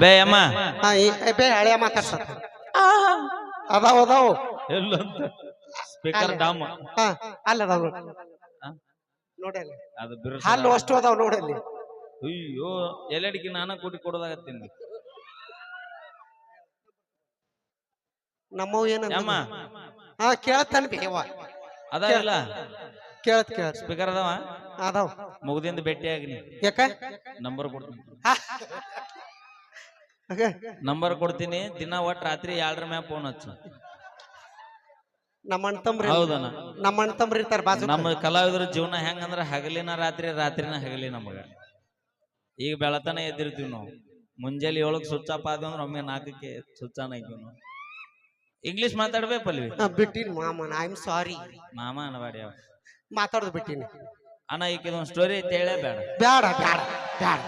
ಬೇ ಅಮ್ಮ ಹಾ ಬೇ ಹಳೆಯ ಮಾತಾಡ್ಸ ಅದಾವ ಅದಾವ ಎಲ್ಲಂತ ಸ್ಪೀಕರ್ ಡಾಮ್ ಹಾ ಅಲ್ಲ ಅದಾವ ನೋಡಿ ಅದು ಬಿರು ಹಾಲು ಅಷ್ಟು ಅದಾವ ನೋಡಲ್ಲಿ ಅಯ್ಯೋ ಎಲ್ಲಡಿಗೆ ನಾನ ಕೂಡಿ ಕೊಡೋದಾಗತ್ತೀನಿ ನಮ್ಮವ್ ಏನ ಅಮ್ಮ ಹಾ ಕೇಳತ್ತಾನ ಬೇವ ಅದಾವಿಲ್ಲ ಕೇಳತ್ ಕೇಳತ್ ಸ್ಪೀಕರ್ ಅದಾವ ಅದಾವ ಮುಗ್ದಿಂದ ಭೇಟಿ ಆಗ್ನಿ ಯಾಕ ನಂಬರ್ ಕೊಡ್ತೀನಿ ನಂಬರ್ ಕೊಡ್ತೀನಿ ದಿನ ಒಟ್ಟು ರಾತ್ರಿ 2ರ ಮ್ಯಾಗ ಫೋನ್ ಹಚ್ಚು ನಮ್ಮ ಅಣ್ತಂಬ್ರಿ ಹೌದನ ನಮ್ಮ ಅಣ್ತಂಬ್ರಿ ಇರ್ತಾರ ಬಾಜು ನಮ್ಮ ಕಲಾವಿದ್ರ ಜೀವನ ಹೆಂಗಂದ್ರ ಹಗಲಿನ ರಾತ್ರಿ ರಾತ್ರಿನ ಹಗಲಿ ನಮಗ ಈಗ ಬೆಳತನ ಎದ್ದಿರ್ತೀವಿ ನಾವು ಮುಂಜಾನೆ 7ಕ್ಕೆ ಸ್ವಿಚ್ ಆಫ್ ಆದ್ವಿ ಒಮ್ಮೆ 4ಕ್ಕೆ ಸ್ವಿಚ್ ಆನ್ ಆಯ್ತೀವಿ ನಾವು ಇಂಗ್ಲಿಷ್ ಮಾತಾಡ್ಬೇ ಪಲ್ವಿ ಬಿಟ್ಟಿನಿ ಮಾಮನ ಐ ಆಮ್ ಸಾರಿ ಮಾಮ ಅನಬೇಡಿ ಮಾತಾಡೋದು ಬಿಟ್ಟಿನಿ ಅಣ್ಣ ಈಗ ಇದೊಂದು ಸ್ಟೋರಿ ಐತೆ ಹೇಳೇ ಬೇಡ ಬ್ಯಾಡ ಬ್ಯಾಡ ಬ್ಯಾಡ